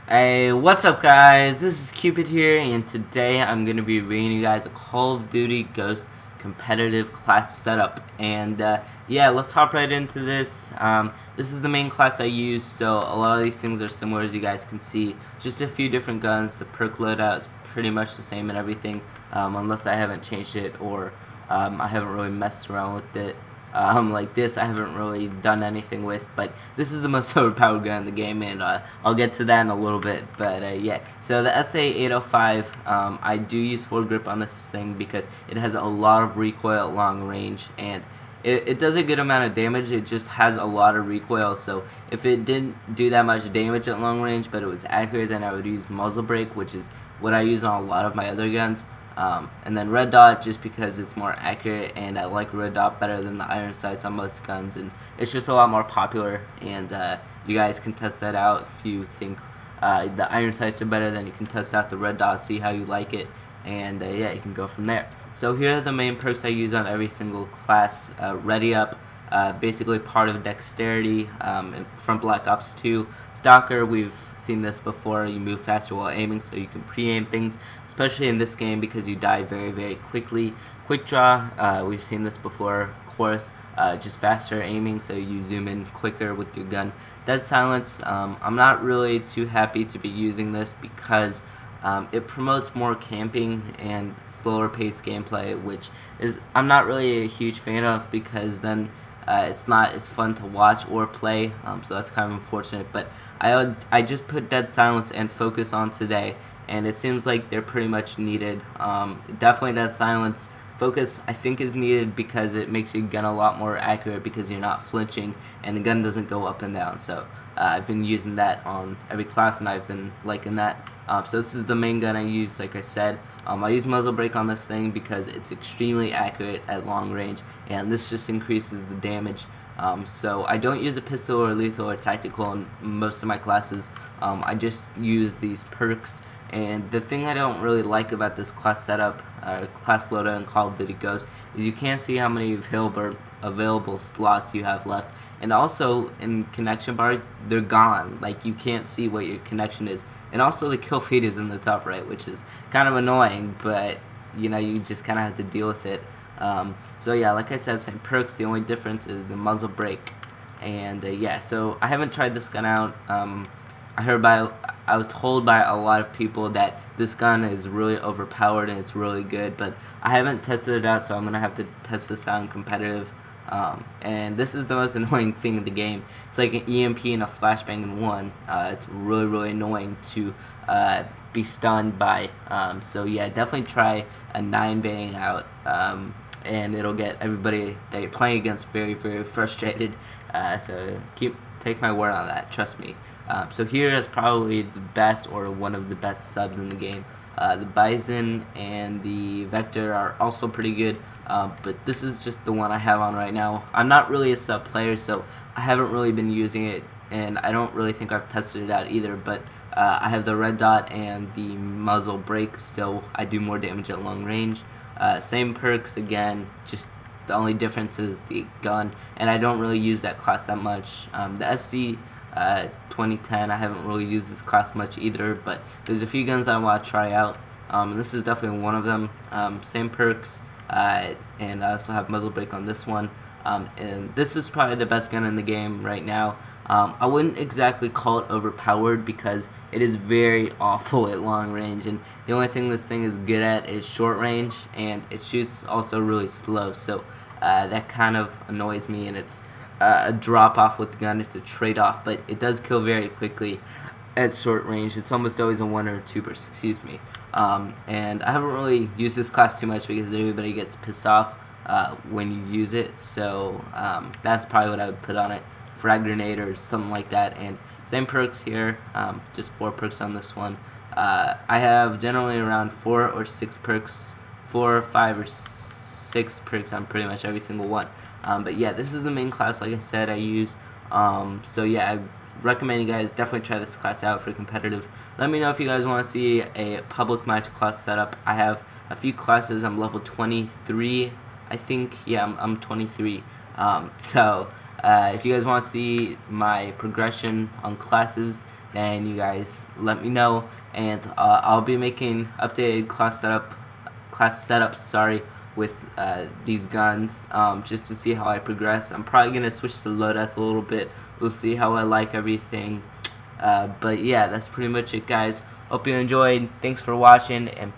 Hey, what's up guys? This is Cupid here, and today I'm going to be bringing you guys a Call of Duty Ghost competitive class setup. And yeah, let's hop right into this. This is the main class I use, so a lot of these things are similar as you guys can see. Just a few different guns. The perk loadout is pretty much the same and everything, unless I haven't changed it or I haven't really messed around with it. Like this I haven't really done anything with, but this is the most overpowered gun in the game, and I'll get to that in a little bit. But yeah, so the SA-805, I do use foregrip on this thing because it has a lot of recoil at long range, and it does a good amount of damage. It just has a lot of recoil, so if it didn't do that much damage at long range but it was accurate, then I would use muzzle brake, which is what I use on a lot of my other guns. And then red dot, just because it's more accurate, and I like red dot better than the iron sights on most guns, and it's just a lot more popular. And you guys can test that out if you think the iron sights are better. Then you can test out the red dot, see how you like it, and yeah, you can go from there. So here are the main perks I use on every single class. Ready up, basically part of dexterity from Black Ops 2. Stalker, we've seen this before. You move faster while aiming, so you can pre-aim things, especially in this game because you die very, very quickly. Quick draw, we've seen this before, of course. Just faster aiming, so you zoom in quicker with your gun. Dead silence, I'm not really too happy to be using this because it promotes more camping and slower paced gameplay, which is I'm not really a huge fan of, because then it's not as fun to watch or play, so that's kind of unfortunate. But I just put dead silence and focus on today, and it seems like they're pretty much needed. Definitely dead silence. Focus, I think, is needed because it makes your gun a lot more accurate because you're not flinching and the gun doesn't go up and down. So I've been using that on every class, and I've been liking that. So this is the main gun I use, like I said. I use muzzle brake on this thing because it's extremely accurate at long range, and this just increases the damage. So I don't use a pistol or lethal or tactical in most of my classes. I just use these perks. And the thing I don't really like about this class setup, class loadout in Call of Duty Ghost, is you can't see how many available slots you have left. And also, in connection bars, they're gone. Like, you can't see what your connection is. And also, the kill feed is in the top right, which is kind of annoying, but, you know, you just kind of have to deal with it. So yeah, like I said, same perks. The only difference is the muzzle brake. And yeah, so I haven't tried this gun out. I was told by a lot of people that this gun is really overpowered and it's really good, but I haven't tested it out, so I'm gonna have to test this out in competitive. And this is the most annoying thing in the game. It's like an EMP and a flashbang in one. It's really, really annoying to be stunned by. So yeah, definitely try a 9 bang out, and it'll get everybody that you're playing against very, very frustrated. So take my word on that. Trust me. So here is probably the best, or one of the best subs in the game. The Bison and the Vector are also pretty good, but this is just the one I have on right now. I'm not really a sub player, so I haven't really been using it, and I don't really think I've tested it out either, but I have the red dot and the muzzle brake, so I do more damage at long range. Same perks again, just the only difference is the gun, and I don't really use that class that much. The SC 2010, I haven't really used this class much either, but there's a few guns I want to try out, and this is definitely one of them. Same perks, and I also have muzzle brake on this one, and this is probably the best gun in the game right now. I wouldn't exactly call it overpowered because it is very awful at long range, and the only thing this thing is good at is short range, and it shoots also really slow, so that kind of annoys me, and it's a drop off with the gun. It's a trade off, but it does kill very quickly at short range. It's almost always a 1 or 2%, excuse me. And I haven't really used this class too much because everybody gets pissed off when you use it, so that's probably what I would put on it. Frag grenade or something like that. And same perks here, just 4 perks on this one. I have generally around 4 or 6 perks, 4, 5, or 6 perks on pretty much every single one. But yeah, this is the main class, like I said, I use. So yeah, I recommend you guys definitely try this class out for competitive. Let me know if you guys want to see a public match class setup. I have a few classes. I'm level 23, I think. Yeah, I'm 23. So if you guys want to see my progression on classes, then you guys let me know, and I'll be making updated class setups, sorry, with these guns, just to see how I progress. I'm probably gonna switch to loadouts a little bit. We'll see how I like everything. But yeah, that's pretty much it, guys. Hope you enjoyed. Thanks for watching, and